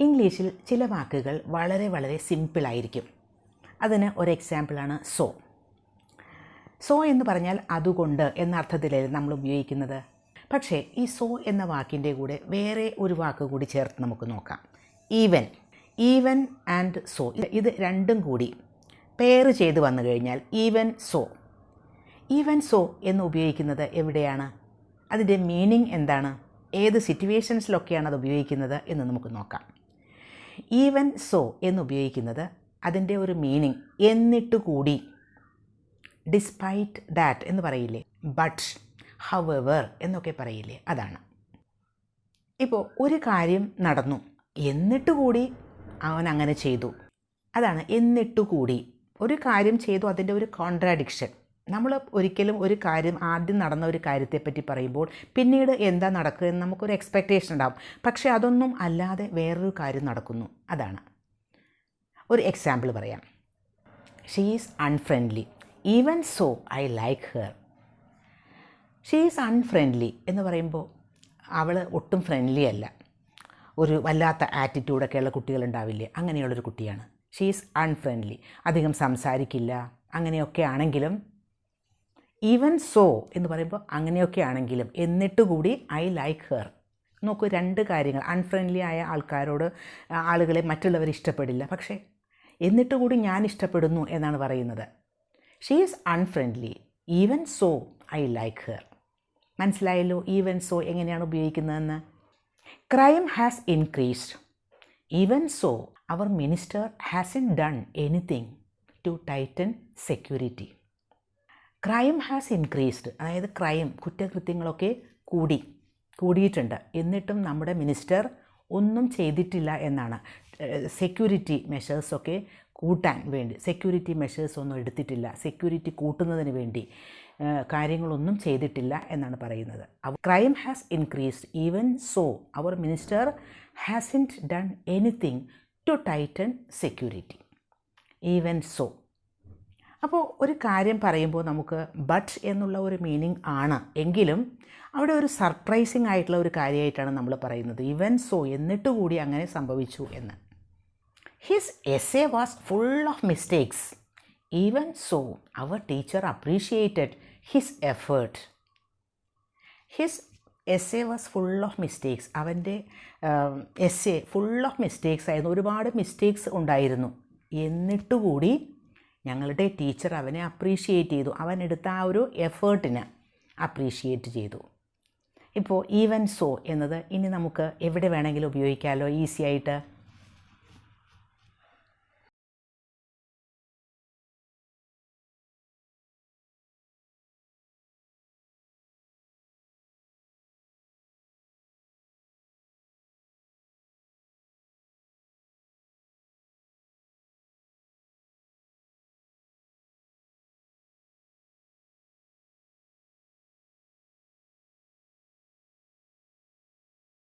ഇംഗ്ലീഷിൽ ചില വാക്കുകൾ വളരെ വളരെ സിമ്പിളായിരിക്കും. അതിന് ഒരു എക്സാമ്പിളാണ് സോ. സോ എന്ന് പറഞ്ഞാൽ അതുകൊണ്ട് എന്ന അർത്ഥത്തിലല്ലേ നമ്മൾ ഉപയോഗിക്കുന്നത്. പക്ഷേ ഈ സോ എന്ന വാക്കിൻ്റെ കൂടെ വേറെ ഒരു വാക്ക് കൂടി ചേർത്ത് നമുക്ക് നോക്കാം. ഈവൻ ആൻഡ് സോ, ഇത് രണ്ടും കൂടി പെയർ ചെയ്ത് വന്നു കഴിഞ്ഞാൽ ഈവൻ സോ എന്ന് ഉപയോഗിക്കുന്നത് എവിടെയാണ്? അതിൻ്റെ മീനിങ് എന്താണ്? ഏത് സിറ്റുവേഷൻസിലൊക്കെയാണ് അത് ഉപയോഗിക്കുന്നത് എന്ന് നമുക്ക് നോക്കാം. ഈവൻ സോ എന്ന് ഉപയോഗിക്കുന്നത് അതിൻ്റെ ഒരു മീനിങ് എന്നിട്ട് കൂടി, ഡിസ്പൈറ്റ് ദാറ്റ് എന്ന് പറയില്ലേ, ബട്ട്, ഹവെവർ എന്നൊക്കെ പറയില്ലേ, അതാണ്. ഇപ്പോൾ ഒരു കാര്യം നടന്നു, എന്നിട്ട് കൂടി അവൻ അങ്ങനെ ചെയ്തു, അതാണ് എന്നിട്ട് കൂടി. ഒരു കാര്യം ചെയ്തു, അതിൻ്റെ ഒരു കോൺട്രാഡിക്ഷൻ. നമ്മൾ ഒരിക്കലും ഒരു കാര്യം, ആദ്യം നടന്ന ഒരു കാര്യത്തെപ്പറ്റി പറയുമ്പോൾ പിന്നീട് എന്താ നടക്കുക എന്ന് നമുക്കൊരു എക്സ്പെക്റ്റേഷൻ ഉണ്ടാകും. പക്ഷേ അതൊന്നും അല്ലാതെ വേറൊരു കാര്യം നടക്കുന്നു, അതാണ്. ഒരു എക്സാമ്പിൾ പറയാം. She is unfriendly, even so I like her. She is unfriendly എന്ന് പറയുമ്പോൾ അവൾ ഒട്ടും ഫ്രണ്ട്ലി അല്ല, ഒരു വല്ലാത്ത ആറ്റിറ്റ്യൂഡൊക്കെയുള്ള കുട്ടികളുണ്ടാവില്ലേ, അങ്ങനെയുള്ളൊരു കുട്ടിയാണ്. ഷീ ഈസ് അൺഫ്രണ്ട്ലി, അധികം സംസാരിക്കില്ല, അങ്ങനെയൊക്കെ ആണെങ്കിലും. ഈവൻ സോ എന്ന് പറയുമ്പോൾ അങ്ങനെയൊക്കെ ആണെങ്കിലും എന്നിട്ട് കൂടി ഐ ലൈക്ക് ഹെർ. നോക്കൂ, രണ്ട് കാര്യങ്ങൾ. അൺഫ്രണ്ട്ലി ആയ ആളുകളെ മറ്റുള്ളവർ ഇഷ്ടപ്പെടില്ല, പക്ഷേ എന്നിട്ട് കൂടി ഞാൻ ഇഷ്ടപ്പെടുന്നു എന്നാണ് പറയുന്നത്. She is unfriendly, even so I like her. മനസ്സിലായല്ലോ ഈവൻ സോ എങ്ങനെയാണ് ഉപയോഗിക്കുന്നതെന്ന്. Crime has increased, even so our minister hasn't done anything to tighten security. Crime has increased, അതായത് കുറ്റകൃത്യങ്ങളൊക്കെ കൂടിയിട്ടുണ്ട്, എന്നിട്ടും നമ്മുടെ മിനിസ്റ്റർ ഒന്നും ചെയ്തിട്ടില്ല എന്നാണ്. സെക്യൂരിറ്റി മെഷേഴ്സൊക്കെ കൂട്ടാൻ വേണ്ടി സെക്യൂരിറ്റി മെഷേഴ്സ് ഒന്നും എടുത്തിട്ടില്ല, സെക്യൂരിറ്റി കൂട്ടുന്നതിന് വേണ്ടി കാര്യങ്ങളൊന്നും ചെയ്തിട്ടില്ല എന്നാണ് പറയുന്നത്. Crime has increased, even so our minister hasn't done anything to tighten security. Even so. അപ്പോൾ ഒരു കാര്യം പറയുമ്പോൾ നമുക്ക് ബട്ട് എന്നുള്ള ഒരു മീനിങ് ആണ് എങ്കിലും അവിടെ ഒരു സർപ്രൈസിങ് ആയിട്ടുള്ള ഒരു കാര്യമായിട്ടാണ് നമ്മൾ പറയുന്നത്. ഈവൻ സോ, എന്നിട്ട് കൂടി അങ്ങനെ സംഭവിച്ചു എന്ന്. His essay was full of mistakes, even so our teacher appreciated his effort. His essay was full of mistakes, അവൻ്റെ എസ്സേ ഫുൾ ഓഫ് മിസ്റ്റേക്സ് ആയിരുന്നു, ഒരുപാട് മിസ്റ്റേക്സ് ഉണ്ടായിരുന്നു. എന്നിട്ടുകൂടി ഞങ്ങളുടെ ടീച്ചർ അവനെ അപ്രീഷിയേറ്റ് ചെയ്തു, അവനെടുത്ത ആ ഒരു എഫേർട്ടിന് അപ്രീഷിയേറ്റ് ചെയ്തു. ഇപ്പോൾ ഈവൻ സോ എന്നത് ഇനി നമുക്ക് എവിടെ വേണമെങ്കിലും ഉപയോഗിക്കാമല്ലോ ഈസി ആയിട്ട്.